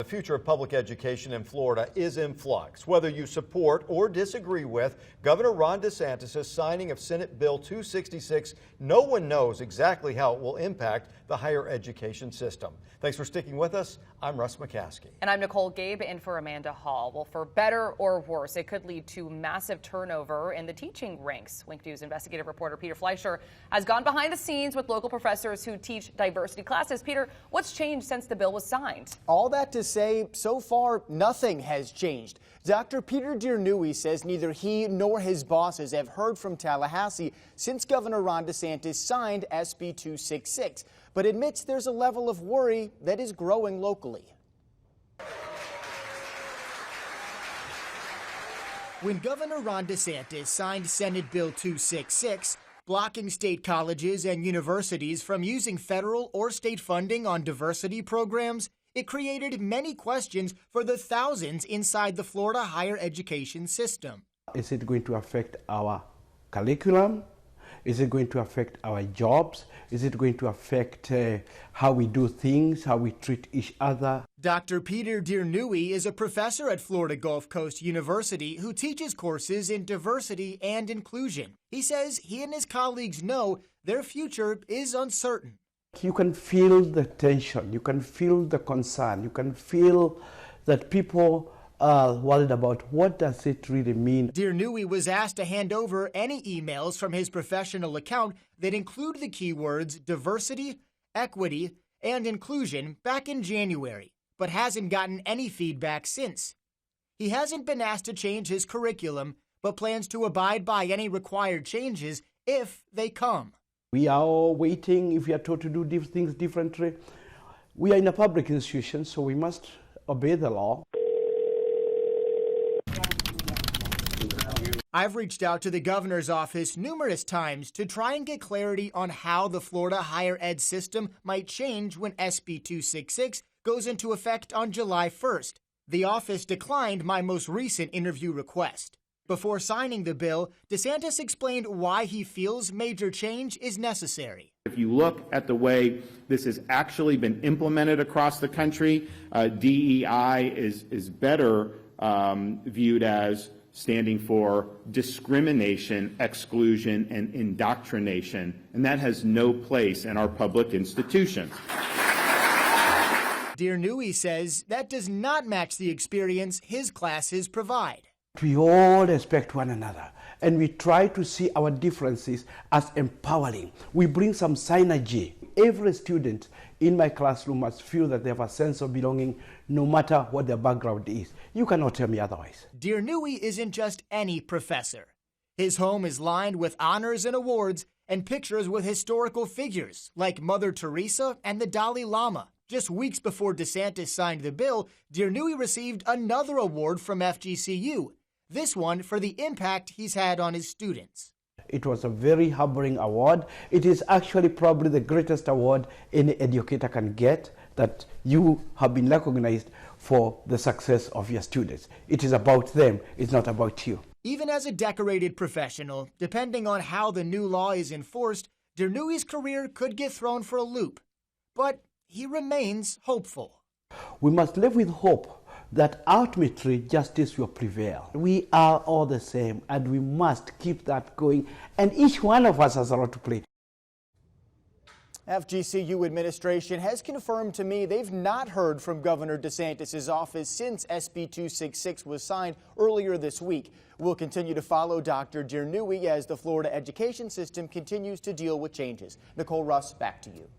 The future of public education in Florida is in flux. Whether you support or disagree with Governor Ron DeSantis' signing of Senate Bill 266, no one knows exactly how it will impact the higher education system. Thanks for sticking with us. I'm Russ McCaskey. And I'm Nicole Gabe in for Amanda Hall. Well, for better or worse, it could lead to massive turnover in the teaching ranks. Wink News investigative reporter Peter Fleischer has gone behind the scenes with local professors who teach diversity classes. Peter, what's changed since the bill was signed? All that to say, so far, nothing has changed. Dr. Peter Diernewey says neither he nor his bosses have heard from Tallahassee since Governor Ron DeSantis signed SB266, but admits there's a level of worry that is growing locally. When Governor Ron DeSantis signed Senate Bill 266, blocking state colleges and universities from using federal or state funding on diversity programs, it created many questions for the thousands inside the Florida higher education system. Is it going to affect our curriculum? Is it going to affect our jobs? Is it going to affect how we do things, how we treat each other? Dr. Peter Diernewey is a professor at Florida Gulf Coast University who teaches courses in diversity and inclusion. He says he and his colleagues know their future is uncertain. You can feel the tension, you can feel the concern, you can feel that people are worried about what does it really mean. Diernewey was asked to hand over any emails from his professional account that include the keywords diversity, equity, and inclusion back in January, but hasn't gotten any feedback since. He hasn't been asked to change his curriculum, but plans to abide by any required changes if they come. We are all waiting if we are told to do things differently. We are in a public institution, so we must obey the law. I've reached out to the governor's office numerous times to try and get clarity on how the Florida higher ed system might change when SB 266 goes into effect on July 1st. The office declined my most recent interview request. Before signing the bill, DeSantis explained why he feels major change is necessary. If you look at the way this has actually been implemented across the country, DEI is better viewed as standing for discrimination, exclusion, and indoctrination, and that has no place in our public institutions. Diernewey says that does not match the experience his classes provide. We all respect one another, and we try to see our differences as empowering. We bring some synergy. Every student in my classroom must feel that they have a sense of belonging, no matter what their background is. You cannot tell me otherwise. Diernewey isn't just any professor. His home is lined with honors and awards and pictures with historical figures like Mother Teresa and the Dalai Lama. Just weeks before DeSantis signed the bill, Diernewey received another award from FGCU. This one for the impact he's had on his students. It was a very humbling award. It is actually probably the greatest award any educator can get, that you have been recognized for the success of your students. It is about them, it's not about you. Even as a decorated professional, depending on how the new law is enforced, Diernewey's career could get thrown for a loop. But he remains hopeful. We must live with hope that ultimately justice will prevail. We are all the same, and we must keep that going, and each one of us has a role to play. FGCU administration has confirmed to me they've not heard from Governor DeSantis' office since SB 266 was signed earlier this week. We'll continue to follow Dr. Diernewey as the Florida education system continues to deal with changes. Nicole, Russ, back to you.